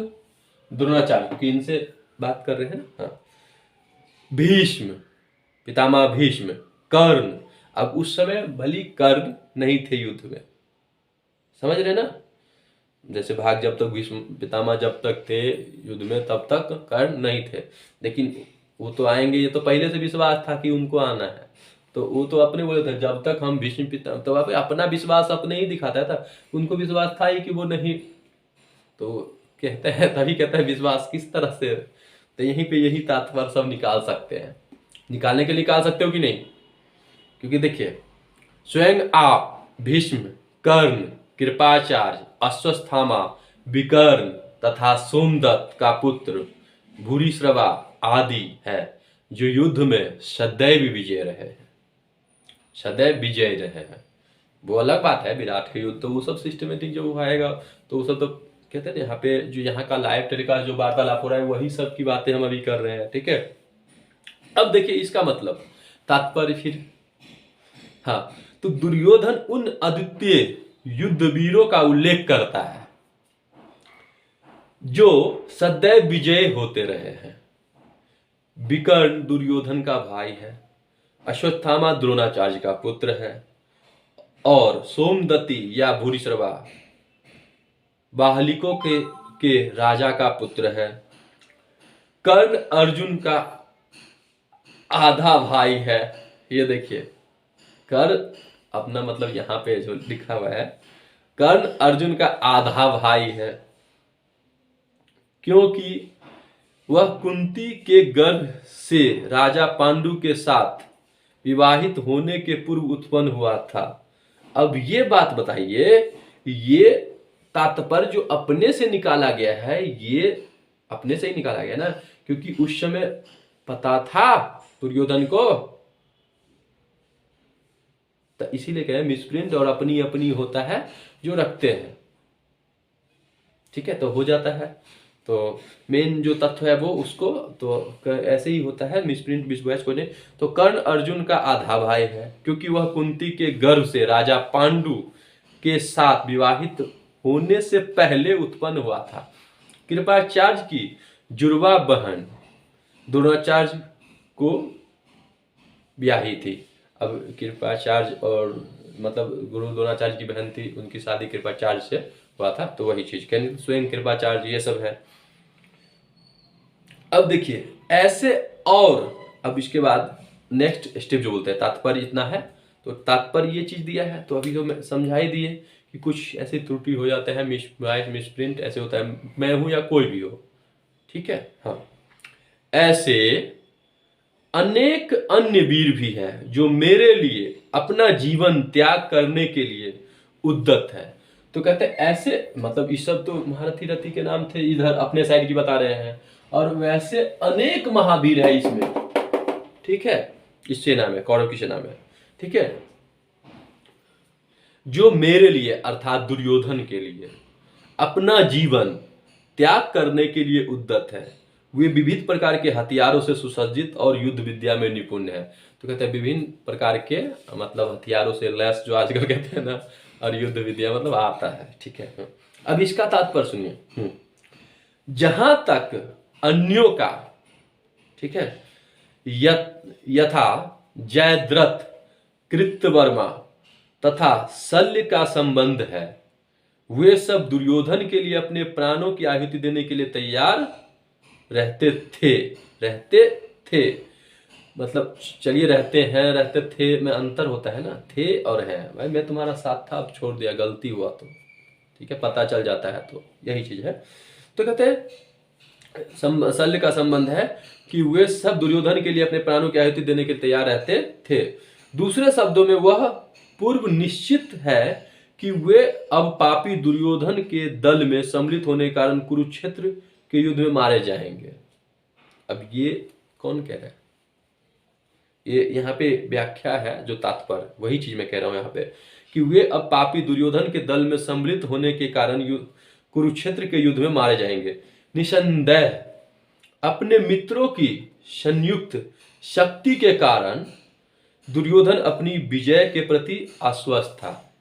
द्रोणाचार्य, क्योंकि इनसे बात कर रहे हैं ना, हाँ, भीष्म, पितामह भीष्म, कर्ण, अब उस समय भली कर्ण नहीं थे युद्ध में, समझ रहे ना, जैसे भाग जब तक भीष्म पितामह जब तक थे युद्ध में तब तक कर्ण नहीं थे, लेकिन वो तो आएंगे, ये तो पहले से विश्वास था कि उनको आना है, तो वो तो अपने बोले थे जब तक हम भीष्म पिता, तो अपना विश्वास अपने ही दिखाता था, उनको विश्वास था ही कि वो नहीं, तो कहते हैं, तभी कहते हैं विश्वास किस तरह से, तो यहीं पे यही तात्पर्य सब निकाल सकते हैं, निकालने के लिए निकाल सकते हो कि नहीं, क्योंकि देखिए स्वयं आप भीष्म, कर्ण, कृपाचार्य, अश्वत्थामा, विकर्ण तथा सोमदत्त का पुत्र भूरिश्रवा आदि है, जो युद्ध में सदैव विजय रहे हैं, सदैव विजय रहे हैं। वो अलग बात है, विराट के युद्ध तो वो सब सिस्टमेटिक जो आएगा तो वो सब तो कहते हैं ना, यहाँ पे जो यहाँ का लाइव तरीका जो वार्तालाप हो रहा है वही सब की बातें हम अभी कर रहे हैं, ठीक है। अब देखिए इसका मतलब तात्पर्य फिर, हाँ, तो दुर्योधन उन अद्वितीय युद्धवीरों का उल्लेख करता है जो सदैव विजय होते रहे हैं। विकर्ण दुर्योधन का भाई है, अश्वत्थामा द्रोणाचार्य का पुत्र है, और सोमदत्ती या भूरिश्रवा बाहलिकों के राजा का पुत्र है। कर्ण अर्जुन का आधा भाई है, ये देखिए कर्ण अपना मतलब यहाँ पे जो लिखा हुआ है, कर्ण अर्जुन का आधा भाई है, क्योंकि वह कुंती के गर्भ से राजा पांडु के साथ विवाहित होने के पूर्व उत्पन्न हुआ था। अब ये बात बताइए, ये तात्पर्य जो अपने से निकाला गया है, ये अपने से ही निकाला गया ना, क्योंकि उस समय पता था दुर्योधन को, तो इसीलिए कहे मिसप्रिंट और अपनी अपनी होता है जो रखते हैं, ठीक है, तो हो जाता है। तो मेन जो तत्व है वो उसको तो ऐसे ही होता है, मिसप्रिंट मिसबॉयज को नहीं। तो कर्ण अर्जुन का आधा भाई है, क्योंकि वह कुंती के गर्भ से राजा पांडु के साथ विवाहित होने से पहले उत्पन्न हुआ था। कृपाचार्य की जुड़वा बहन द्रोणाचार्य को ब्याही थी। अब कृपाचार्य और मतलब गुरु द्रोणाचार्य की बहन थी, उनकी शादी कृपाचार्य से हुआ था, तो वही चीज कहने स्वयं कृपाचार्य, ये सब है। अब देखिए ऐसे, और अब इसके बाद नेक्स्ट स्टेप जो बोलते हैं तात्पर्य इतना है, तो तात्पर्य ये चीज दिया है, तो अभी तो मैं समझा ही दिए कि कुछ ऐसी त्रुटि हो जाते हैं, मिसप्रिंट ऐसे होता है, मैं हूं या कोई भी हो, ठीक है। हाँ, ऐसे अनेक अन्य वीर भी हैं जो मेरे लिए अपना जीवन त्याग करने के लिए उद्यत है। तो कहते हैं ऐसे, मतलब इस सब तो महारथी रथी के नाम थे, इधर अपने साइड की बता रहे हैं, और वैसे अनेक महावीर है इसमें, ठीक है, इस सेना में, कौरव की सेना में, ठीक है, जो मेरे लिए अर्थात दुर्योधन के लिए अपना जीवन त्याग करने के लिए उद्यत है। वे विविध प्रकार के हथियारों से सुसज्जित और युद्ध विद्या में निपुण है। तो कहते हैं विभिन्न प्रकार के मतलब हथियारों से लैस, जो आजकल कहते हैं ना, और युद्ध विद्या मतलब आता है, ठीक है। अब इसका तात्पर्य सुनिए, जहां तक अन्यों का, ठीक है, यथा जयद्रथ, कृतवर्मा तथा शल्य का संबंध है, वे सब दुर्योधन के लिए अपने प्राणों की आहुति देने के लिए तैयार रहते थे, मतलब चलिए रहते हैं, रहते थे में अंतर होता है ना, थे और है। भाई मैं तुम्हारा साथ था, अब छोड़ दिया, गलती हुआ तो ठीक है, पता चल जाता है, तो यही चीज है। तो कहते हैं शल्य का संबंध है कि वे सब दुर्योधन के लिए अपने प्राणों की आहुति देने के लिए तैयार रहते थे। दूसरे शब्दों में वह पूर्व निश्चित है कि वे अब पापी दुर्योधन के दल में सम्मिलित होने के कारण कुरुक्षेत्र के युद्ध में मारे जाएंगे। अब ये कौन कह रहा है? ये यहाँ पे व्याख्या है, जो तात्पर्य वही चीज मैं कह रहा हूं यहाँ पे, कि वे अब पापी दुर्योधन के दल में सम्मिलित होने के कारण कुरुक्षेत्र के युद्ध में मारे जाएंगे। निसंदेह अपने मित्रों की संयुक्त शक्ति के कारण दुर्योधन अपनी विजय के प्रति आश्वस्त था।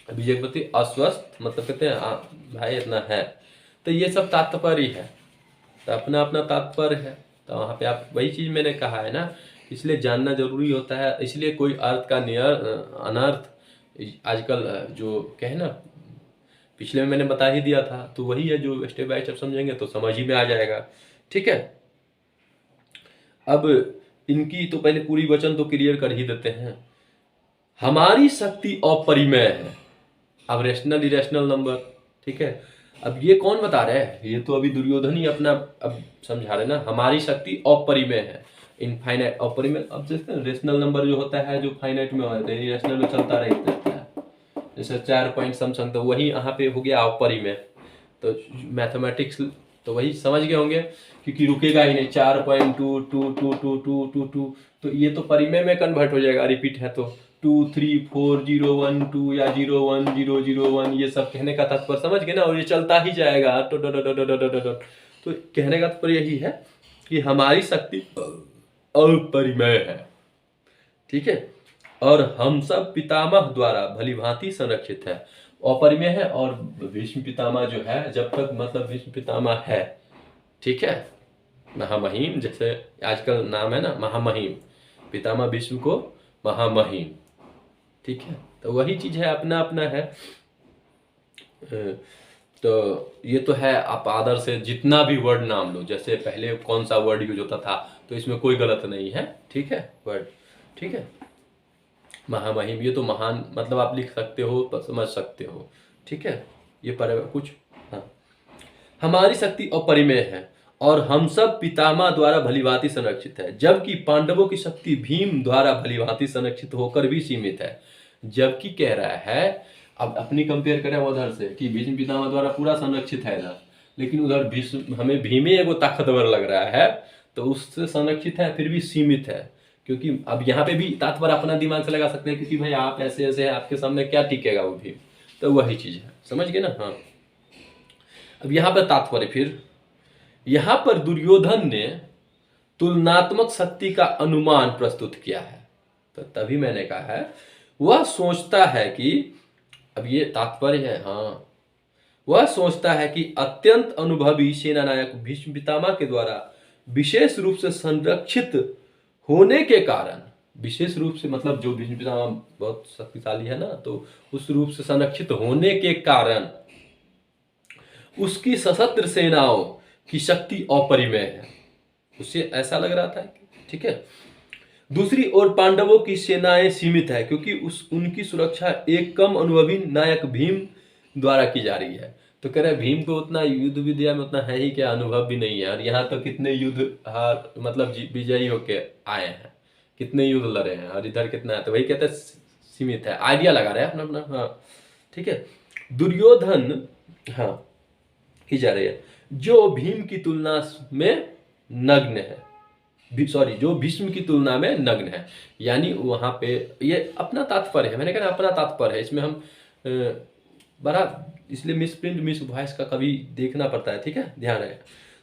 विजय के प्रति आश्वस्त मतलब कहते हैं भाई इतना है, तो ये सब तात्पर्य है, तो अपना अपना तात्पर्य है। तो वहाँ पे आप वही चीज मैंने कहा है ना, इसलिए जानना जरूरी होता है। इसलिए कोई अर्थ का अनर्थ आजकल जो कहे ना, पिछले में मैंने बता ही दिया था, तो वही है जो स्टेप बाय स्टेप समझेंगे तो समझ ही में आ जाएगा। ठीक है, अब इनकी तो पहले पूरी वचन तो क्लियर कर ही देते हैं। हमारी शक्ति अपरिमेय है। अब रेशनल इरेशनल नंबर, ठीक है, अब ये कौन बता रहे हैं? ये तो अभी दुर्योधन ही अपना अब समझा रहे ना, हमारी शक्ति अपरिमेय है, इनफाइनाइट अपरिमेय। अब देखते हैं रेशनल नंबर जो होता है, जो फाइनाइट में होता है, इरेशनल में चलता रहता है, जैसे 4 पॉइंट समथिंग, तो वही यहाँ पे हो गया अपरिमेय। तो मैथमेटिक्स तो वही समझ गए होंगे, क्योंकि रुकेगा ही नहीं, 4.2222222, तो ये तो परिमेय में कन्वर्ट हो जाएगा, रिपीट है तो 2 3 4 0 1 2 या 0 1 0 0 1, ये सब कहने का तात्पर्य समझ गए ना, और ये चलता ही जाएगा तो कहने का तात्पर्य यही है कि हमारी शक्ति अपरिमेय है, ठीक है, और हम सब पितामह द्वारा भलीभांति संरक्षित है। अपरिमेय है, और भीष्म पितामह जो है, जब तक मतलब भीष्म पितामह है, ठीक है, महामहिम, जैसे आजकल नाम है ना महामहिम, पितामह भीष्म को महामहिम, ठीक है, तो वही चीज है, अपना अपना है। तो ये तो है, आप आदर से जितना भी वर्ड नाम लो, जैसे पहले कौन सा वर्ड यूज होता था, तो इसमें कोई गलत नहीं है, ठीक है, वर्ड, ठीक है, महामहिम, ये तो महान मतलब आप लिख सकते हो, समझ सकते हो, ठीक है, ये पर कुछ, हाँ, हमारी शक्ति अपरिमेय है और हम सब पितामह द्वारा भलीभांति संरक्षित है, जबकि पांडवों की शक्ति भीम द्वारा भलीभांति संरक्षित होकर भी सीमित है। जबकि कह रहा है, अब अपनी कंपेयर करें उधर से कि भीष्म पितामह द्वारा पूरा संरक्षित है इधर, लेकिन उधर भीष्म हमें भीमे एगो ताकतवर लग रहा है, तो उससे संरक्षित है फिर भी सीमित है। क्योंकि अब यहाँ पे भी तात्पर्य अपना दिमाग से लगा सकते हैं, क्योंकि भाई आप ऐसे ऐसे हैं, आपके सामने क्या टिकेगा वो भीम, तो वही चीज है, समझ गए ना। हाँ, अब यहाँ पर तात्पर्य फिर, यहाँ पर दुर्योधन ने तुलनात्मक शक्ति का अनुमान प्रस्तुत किया है, तो तभी मैंने कहा है वह सोचता है कि, अब ये तात्पर्य है, हाँ, वह सोचता है कि अत्यंत अनुभवी सेनानायक भीष्म पितामह के द्वारा विशेष रूप से संरक्षित होने के कारण, विशेष रूप से मतलब जो भीष्म पितामह बहुत शक्तिशाली है ना, तो उस रूप से संरक्षित होने के कारण उसकी सशस्त्र सेनाओं की शक्ति अपरिमेय है, उससे ऐसा लग रहा था, ठीक है। दूसरी ओर पांडवों की सेनाएं सीमित है, क्योंकि उनकी सुरक्षा एक कम अनुभवी नायक भीम द्वारा की जा रही है। तो कह रहे भीम को उतना युद्ध विद्या में उतना है ही क्या, अनुभव भी नहीं है, और यहाँ तो कितने युद्ध हार मतलब विजयी होके आए हैं, कितने युद्ध लड़े हैं, और इधर कितना है, तो वही कहते हैं सीमित है, आइडिया लगा रहे हैं अपना अपना। हाँ, ठीक है, दुर्योधन, हाँ, की जा रही है, जो भीम की तुलना में नग्न है, सॉरी, जो भीष्म की तुलना में नग्न है, यानी वहां पे ये अपना तात्पर्य है, मैंने कहा अपना तात्पर्य है, इसमें हम बड़ा इसलिए मिस प्रिंट मिस वॉइस का कभी देखना पड़ता है, ठीक है, ध्यान रहे।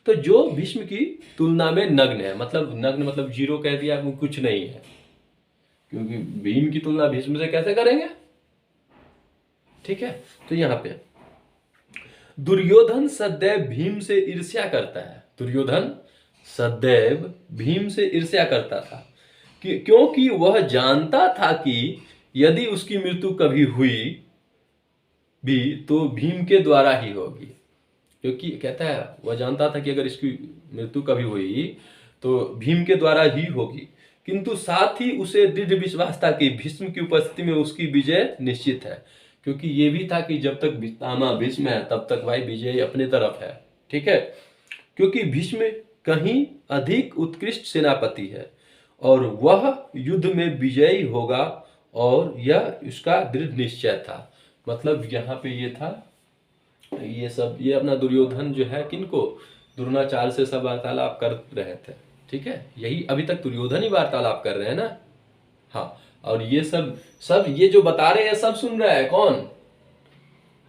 तो जो भीष्म की तुलना में नग्न है, मतलब नग्न मतलब जीरो कह दिया, कुछ नहीं है, क्योंकि भीम की तुलना भीष्म से कैसे करेंगे, ठीक है। तो यहाँ पे दुर्योधन सदैव भीम से ईर्ष्या करता है, दुर्योधन सदैव भीम से ईर्ष्या करता था, क्योंकि वह जानता था कि यदि उसकी मृत्यु कभी हुई भी तो भीम के द्वारा ही होगी, क्योंकि कहता है वह जानता था कि अगर इसकी मृत्यु कभी हुई तो भीम के द्वारा ही होगी, किंतु साथ ही उसे दृढ़ विश्वास था कि भीष्म की उपस्थिति में उसकी विजय निश्चित है, क्योंकि ये भी था कि जब तक पितामह भीष्म है तब तक भाई विजय अपने तरफ है। ठीक है, क्योंकि भीष्म कहीं अधिक उत्कृष्ट सेनापति है और वह युद्ध में विजयी होगा, और यह उसका दृढ़ निश्चय था। मतलब यहाँ पे ये था, ये सब ये अपना दुर्योधन जो है किनको, द्रोणाचार्य से सब वार्तालाप कर रहे थे। ठीक है, यही अभी तक दुर्योधन ही वार्तालाप कर रहे हैं ना। हाँ, और ये सब सब ये जो बता रहे हैं सब सुन रहा है कौन?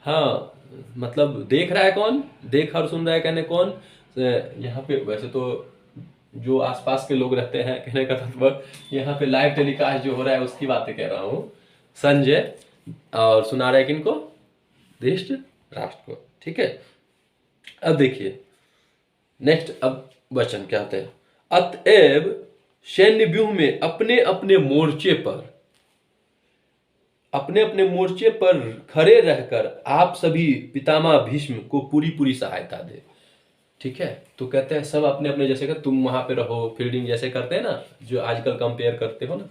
हाँ, मतलब देख रहा है कौन? देख और सुन रहा है कहने कौन? यहाँ पे वैसे तो जो आसपास के लोग रहते हैं, कहने का तात्पर्य यहाँ पे लाइव टेलीकास्ट जो हो रहा है उसकी बातें कह रहा हूँ। संजय और सुना रहा है किनको? धृष्ट राष्ट्र को। ठीक है, अब देखिए नेक्स्ट, अब वचन क्या होते हैं। अतएव सैन्य व्यूह में अपने अपने मोर्चे पर खड़े रहकर आप सभी पितामह भीष्म को पूरी पूरी सहायता दे। ठीक है, तो कहते हैं सब अपने अपने, जैसे कि तुम वहां पे रहो, फील्डिंग जैसे करते हैं ना, जो आजकल कंपेयर करते हो ना,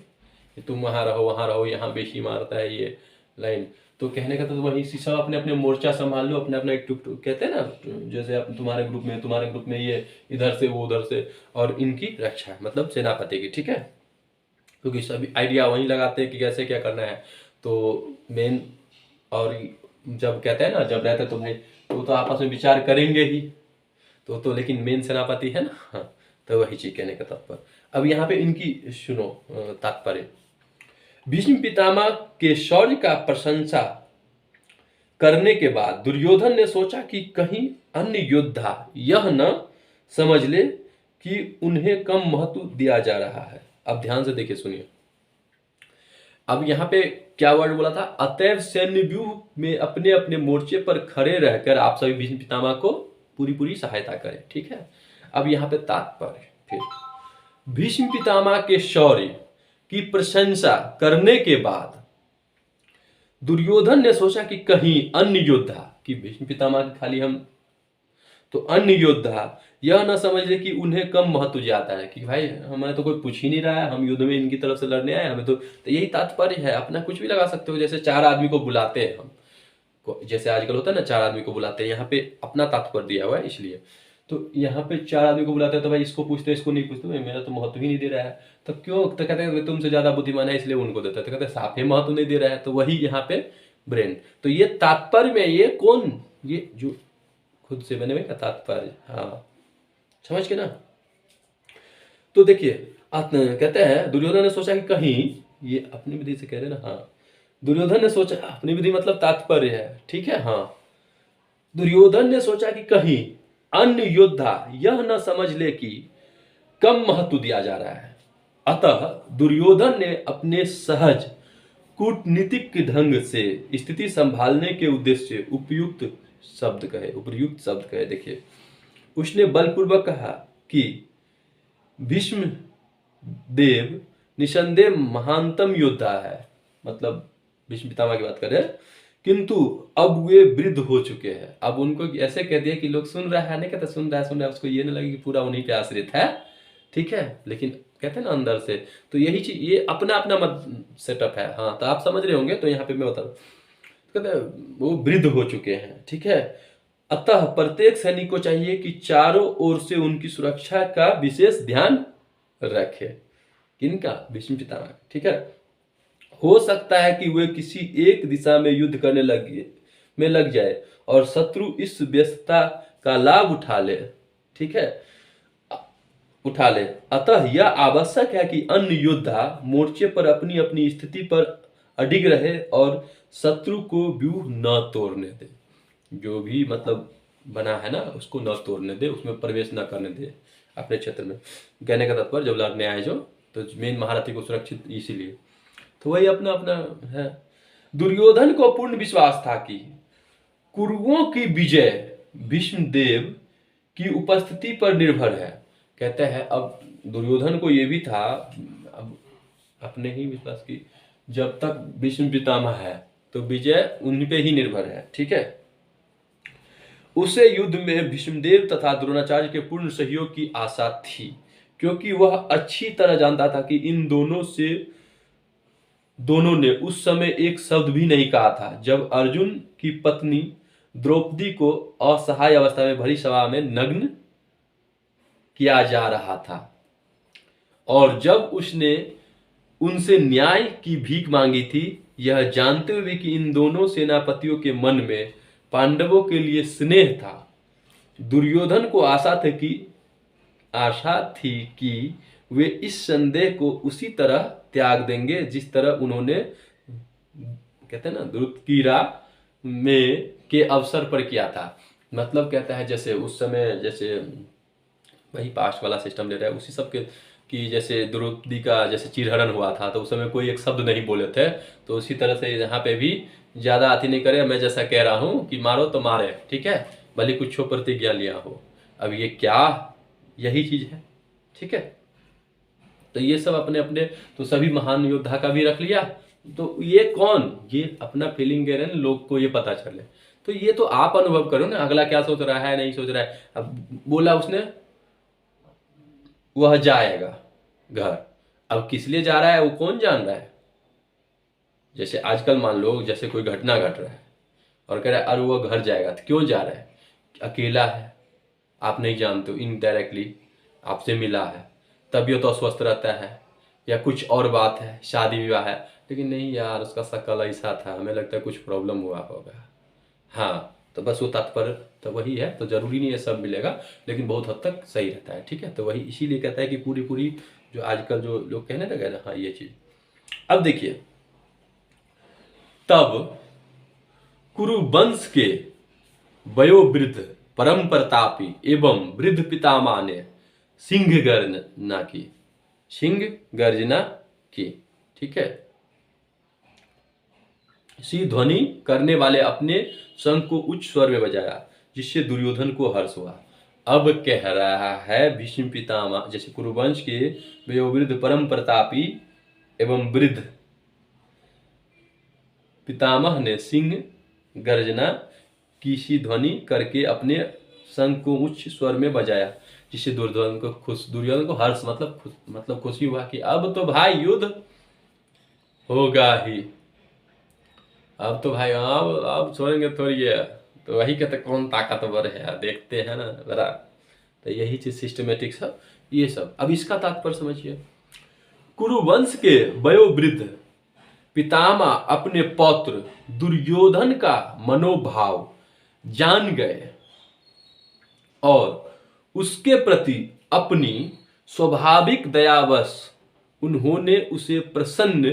कि तुम वहां रहो, यहाँ बेशी मारता है ये लाइन, तो कहने का तो वही सब अपने अपने मोर्चा संभाल लो, अपने अपना एक टुक कहते हैं ना, जैसे तुम्हारे ग्रुप में ये इधर से वो उधर से, और इनकी रक्षा मतलब सेनापति की। ठीक है, क्योंकि सभी आइडिया वहीं लगाते हैं कि कैसे क्या करना है। तो मेन, और जब कहते हैं ना जब रहते तो भाई तो आपस में विचार करेंगे ही, तो लेकिन मेन सेनापति है ना। हाँ, तो वही चीज कहने का तात्पर्य। अब यहाँ पे इनकी सुनो तात्पर्य। भीष्म पितामह के शौर्य का प्रशंसा करने के बाद दुर्योधन ने सोचा कि कहीं अन्य योद्धा यह न समझ ले कि उन्हें कम महत्व दिया जा रहा है। अब ध्यान से देखिए, सुनिए। अब यहाँ पे क्या वर्ड बोला था? अतएव सैन्य व्यूह में अपने अपने मोर्चे पर खड़े रहकर आप सभी भीष्म पितामह को पूरी पूरी सहायता करें। ठीक है, अब यहाँ पे तात्पर्य फिर, भीष्म पितामह के शौर्य की प्रशंसा करने के बाद दुर्योधन ने सोचा कि कहीं अन्य योद्धा, कि भीष्म पितामह खाली हम, तो अन्य योद्धा यह न समझ ले कि उन्हें कम महत्व जाता है, कि भाई हमें तो कोई पूछ ही नहीं रहा है, हम युद्ध में इनकी तरफ से लड़ने आए, हमें तो यही तात्पर्य है। अपना कुछ भी लगा सकते हो, जैसे 4 आदमी को बुलाते हैं हम, जैसे आजकल होता है ना 4 आदमी को बुलाते हैं, यहाँ पे अपना तात्पर्य दिया हुआ है इसलिए। तो यहाँ पे 4 आदमी को बुलाते हैं, तो भाई इसको पूछते इसको नहीं पूछते, मेरा तो महत्व ही नहीं दे रहा है, तो क्यों? तो कहते हैं तुमसे ज्यादा बुद्धिमान है इसलिए उनको देता है, तो कहते हैं साफ ही महत्व नहीं दे रहा है। तो वही यहाँ पे ब्रेन, तो ये तात्पर्य में ये कौन, ये जो खुद से बने हुए का तात्पर्य, हाँ समझ के ना। तो देखिए कहते हैं दुर्योधन ने सोचा कि कहीं, ये अपनी विधि से कह रहे हैं ना, हाँ दुर्योधन ने सोचा, अपनी विधि मतलब तात्पर्य है। ठीक है, हाँ दुर्योधन ने सोचा कि कहीं अन्य योद्धा यह न समझ ले कि कम महत्व दिया जा रहा है। अतः दुर्योधन ने अपने सहज कूटनीतिक ढंग से स्थिति संभालने के उद्देश्य से उपर्युक्त शब्द कहे। देखिए, उसने बलपूर्वक कहा कि भीष्म देव निसंदेह महानतम योद्धा है, मतलब भीष्म पितामह की बात करें, किंतु अब वे वृद्ध हो चुके हैं। अब उनको ऐसे कह दिया कि लोग सुन रहा है, नहीं कहते सुन रहा है, उसको ये नहीं लगे कि पूरा उन्हीं पे आश्रित है। ठीक है, लेकिन कहते हैं ना अंदर से, तो यही चीज, ये अपना अपना मत सेटअप है। हाँ, तो आप समझ रहे होंगे, तो यहाँ पे मैं बता रहा हूँ, कहते हैं वो वृद्ध हो चुके हैं। ठीक है, अतः प्रत्येक सैनिक को चाहिए कि चारों ओर से उनकी सुरक्षा का विशेष ध्यान रखे। किनका? भीष्म पितामह। ठीक है, हो सकता है कि वे किसी एक दिशा में युद्ध करने लग जाए और शत्रु इस व्यस्तता का लाभ उठा ले। ठीक है, उठा ले। अतः यह आवश्यक है कि अन्य योद्धा मोर्चे पर अपनी अपनी स्थिति पर अडिग रहे और शत्रु को व्यूह न तोड़ने दे। जो भी मतलब बना है ना उसको न तोड़ने दे, उसमें प्रवेश न करने दे अपने क्षेत्र में। कहने का तात्पर्य जब लड़ने आए जो, तो मेन महारथी को सुरक्षित, इसीलिए तो वही अपना अपना है। दुर्योधन को पूर्ण विश्वास था कि कुरुओं की विजय भीष्मदेव की उपस्थिति पर निर्भर है। कहते हैं अब दुर्योधन को ये भी था, अब अपने ही विश्वास की, जब तक भीष्म पितामह है तो विजय उन पे ही निर्भर है। ठीक है, उसे युद्ध में भीष्मदेव तथा द्रोणाचार्य के पूर्ण सहयोग की आशा थी, क्योंकि वह अच्छी तरह जानता था कि इन दोनों ने उस समय एक शब्द भी नहीं कहा था जब अर्जुन की पत्नी द्रौपदी को असहाय अवस्था में भरी सभा में नग्न किया जा रहा था, और जब उसने उनसे न्याय की भीख मांगी थी, यह जानते हुए कि इन दोनों सेनापतियों के मन में पांडवों के लिए स्नेह था। दुर्योधन को आशा थी कि वे इस संदेह को उसी तरह त्याग देंगे जिस तरह उन्होंने, कहते हैं ना, द्रुतकीरा में के अवसर पर किया था। मतलब कहता है जैसे उस समय, जैसे वही पास्ट वाला सिस्टम ले रहा है उसी सब के, कि जैसे द्रौपदी का जैसे चीरहरण हुआ था तो उस समय कोई एक शब्द नहीं बोले थे, तो उसी तरह से यहाँ पे भी ज्यादा अति नहीं करे। मैं जैसा कह रहा हूँ कि मारो तो मारे, ठीक है, भले कुछ प्रतिज्ञा लिया हो। अब ये क्या, यही चीज है, ठीक है। तो ये सब अपने अपने, तो सभी महान योद्धा का भी रख लिया। तो ये कौन, ये अपना फीलिंग कह रहे हैं, लोग को ये पता चले। तो ये तो आप अनुभव करो ना, अगला क्या सोच रहा है नहीं सोच रहा है। अब बोला उसने वह जाएगा घर, अब किस लिए जा रहा है वो कौन जान रहा है। जैसे आजकल मान लो जैसे कोई घटना घट रहा है और कह रहा है अरे वह घर जाएगा, तो क्यों जा रहा है, अकेला है, आप नहीं जानते हो, इनडायरेक्टली आपसे मिला है, तबीयत अस्वस्थ रहता है या कुछ और बात है, शादी विवाह है, लेकिन नहीं यार उसका शक्ल ऐसा था, हमें लगता है कुछ प्रॉब्लम हुआ होगा। हाँ, तो बस वो तात्पर्य तो वही है। तो जरूरी नहीं है सब मिलेगा, लेकिन बहुत हद तक सही रहता है, ठीक है। तो वही इसीलिए कहता है कि पूरी पूरी जो आजकल जो लोग कहने लगे ना, हाँ ये चीज। अब देखिए, तब कुरुवंश के वयोवृद्ध परम प्रतापी एवं वृद्ध पितामह ने सिंह गर्जना की, ठीक है, सी ध्वनि करने वाले अपने शंख को उच्च स्वर में बजाया, जिससे दुर्योधन को हर्ष हुआ। अब कह रहा है भीष्म पितामह, जैसे कुरुवंश के वयोवृद्ध परम प्रतापी एवं वृद्ध पितामह ने सिंह गर्जना की सी ध्वनि करके अपने शंख को उच्च स्वर में बजाया, जिससे दुर्योधन को हर्ष मतलब खुशी हुआ कि अब तो भाई युद्ध होगा ही, अब तो भाई अब छोड़ेंगे थोड़ी है। तो वही कहते कौन ताकतवर है, देखते हैं ना जरा। तो यही चीज सिस्टमेटिक सब ये सब। अब इसका तात्पर्य समझिए, कुरुवंश के वयोवृद्ध पितामह अपने पौत्र दुर्योधन का मनोभाव जान गए और उसके प्रति अपनी स्वाभाविक दयावश उन्होंने उसे प्रसन्न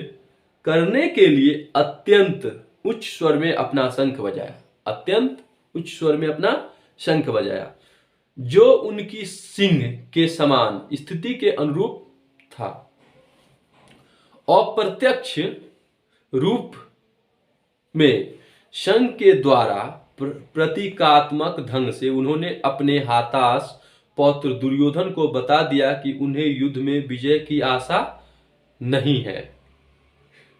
करने के लिए अत्यंत उच्च स्वर में अपना शंख बजाया, अत्यंत उच्च स्वर में अपना शंख बजाया, जो उनकी सिंह के समान स्थिति के अनुरूप था। अप्रत्यक्ष रूप में शंख के द्वारा प्रतीकात्मक ढंग से उन्होंने अपने हताश पौत्र दुर्योधन को बता दिया कि उन्हें युद्ध में विजय की आशा नहीं है।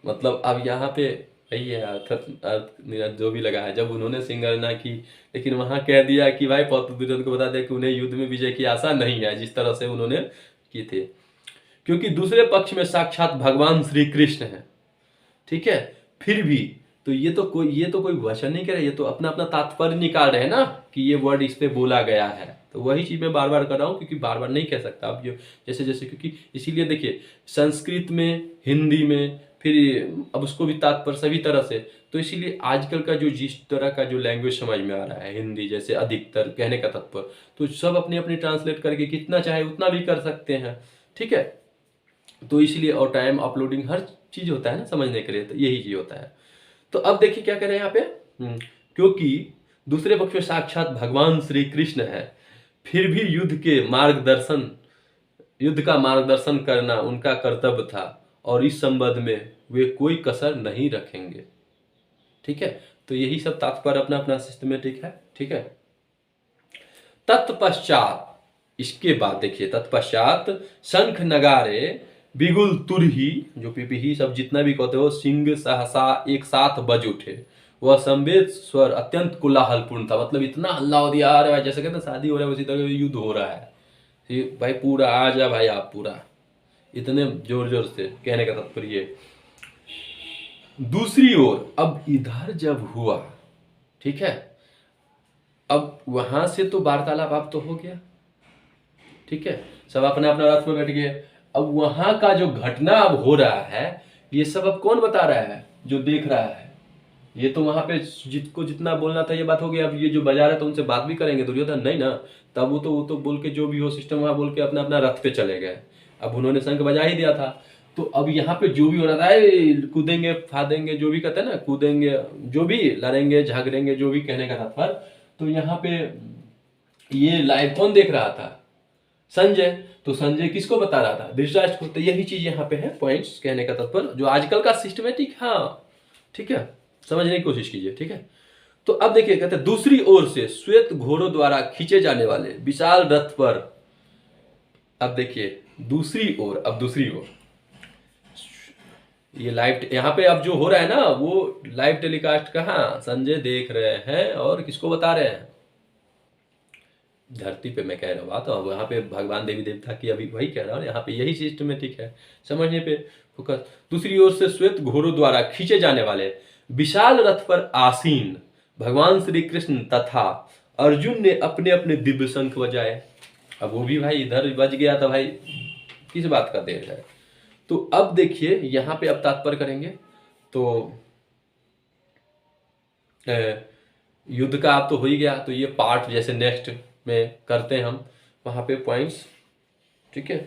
मतलब अब यहाँ पे यही है अर्थ जो भी लगा है, जब उन्होंने सिंगरना की, लेकिन वहां कह दिया कि भाई पौत्र दुर्योधन को बता दिया कि उन्हें युद्ध में विजय की आशा नहीं है, जिस तरह से उन्होंने की थी, क्योंकि दूसरे पक्ष में साक्षात भगवान श्री कृष्ण है, ठीक है। फिर भी तो ये तो कोई वचन नहीं कह रहे, ये तो अपना अपना तात्पर्य निकाल रहे हैं ना कि ये वर्ड इस पे बोला गया है। तो वही चीज मैं बार बार कर रहा हूँ, क्योंकि बार बार नहीं कह सकता अब जैसे जैसे, क्योंकि इसीलिए देखिए संस्कृत में, हिंदी में, फिर अब उसको भी तात्पर्य सभी तरह से। तो इसीलिए आजकल का जो जिस तरह का जो लैंग्वेज समझ में आ रहा है, हिंदी जैसे अधिकतर कहने का तात्पर्य, तो सब अपनी अपनी ट्रांसलेट करके कितना चाहे उतना भी कर सकते हैं, ठीक है। तो इसलिए और टाइम अपलोडिंग हर चीज होता है ना समझने के लिए, तो यही चीज होता है। तो अब देखिए क्या कह रहे हैं यहाँ पे, क्योंकि दूसरे पक्ष में साक्षात भगवान श्री कृष्ण है, फिर भी युद्ध का मार्गदर्शन करना उनका कर्तव्य था और इस संबंध में वे कोई कसर नहीं रखेंगे, ठीक है। तो यही सब तात्पर्य अपना अपना सिस्टमेटिक है, ठीक है। तत्पश्चात, इसके बाद देखिए, तत्पश्चात शंख नगारे बिगुल तुरही, जो पिपही सब जितना भी कहते हो, सिंह सहसा एक साथ बज उठे। वह संवेद स्वर अत्यंत कोलाहलपूर्ण था, मतलब इतना हल्ला हो दिया, अरे जैसे कहते हैं शादी हो रहा है उसी तरह युद्ध हो रहा है, ये भाई पूरा आ जा भाई, आप पूरा इतने जोर जोर से कहने का तात्पर्य ये। दूसरी ओर अब इधर जब हुआ, ठीक है, अब वहां से तो वार्तालाप अब तो हो गया, ठीक है, सब अपना अपना रथ में बैठ गए। अब वहां का जो घटना अब हो रहा है, ये सब अब कौन बता रहा है? जो देख रहा है। ये तो वहां पे जिसको जितना बोलना था ये बात हो गई। अब ये जो बजा रहे तो उनसे बात भी करेंगे दुर्योधन? नहीं ना। तब वो तो बोल के जो भी हो सिस्टम वहां बोल के अपना अपना रथ पे चले गए। अब उन्होंने शंख बजा ही दिया था। तो अब यहाँ पे जो भी हो रहा था, "ए, कूदेंगे फादेंगे", जो भी कहते हैं ना, कूदेंगे, जो भी लड़ेंगे झगड़ेंगे, जो भी कहने का था पर, तो यहाँ पे ये लाइव कौन देख रहा था? संजय। तो संजय किसको बता रहा था? धृतराष्ट्र को। तो यही चीज यहाँ पे है, पॉइंट्स कहने का तात्पर्य जो आजकल का सिस्टमेटिक, हाँ ठीक है, समझने की कोशिश कीजिए, ठीक है। तो अब देखिए, कहते हैं दूसरी ओर से श्वेत घोड़ों द्वारा खींचे जाने वाले विशाल रथ पर, अब देखिए दूसरी ओर, अब दूसरी ओर ये लाइव यहाँ पे अब जो हो रहा है ना, वो लाइव टेलीकास्ट कहाँ संजय देख रहे हैं और किसको बता रहे हैं? धरती पे मैं कह रहा हूँ बात, और वहाँ पे भगवान देवी देवता की अभी वही कह रहा हूँ, यहाँ पे यही सिस्टमेटिक है, समझने पे फोकस। दूसरी ओर से श्वेत घोड़ों द्वारा खींचे जाने वाले विशाल रथ पर आसीन भगवान श्री कृष्ण तथा अर्जुन ने अपने अपने दिव्य शंख बजाए। अब वो भी भाई इधर बज गया था भाई, किस बात का देर है? तो अब देखिए यहाँ पे अब तात्पर्य करेंगे तो युद्ध का आप तो हो ही गया, तो ये पार्ट जैसे नेक्स्ट में करते हैं हम, वहाँ पे पॉइंट्स, ठीक है।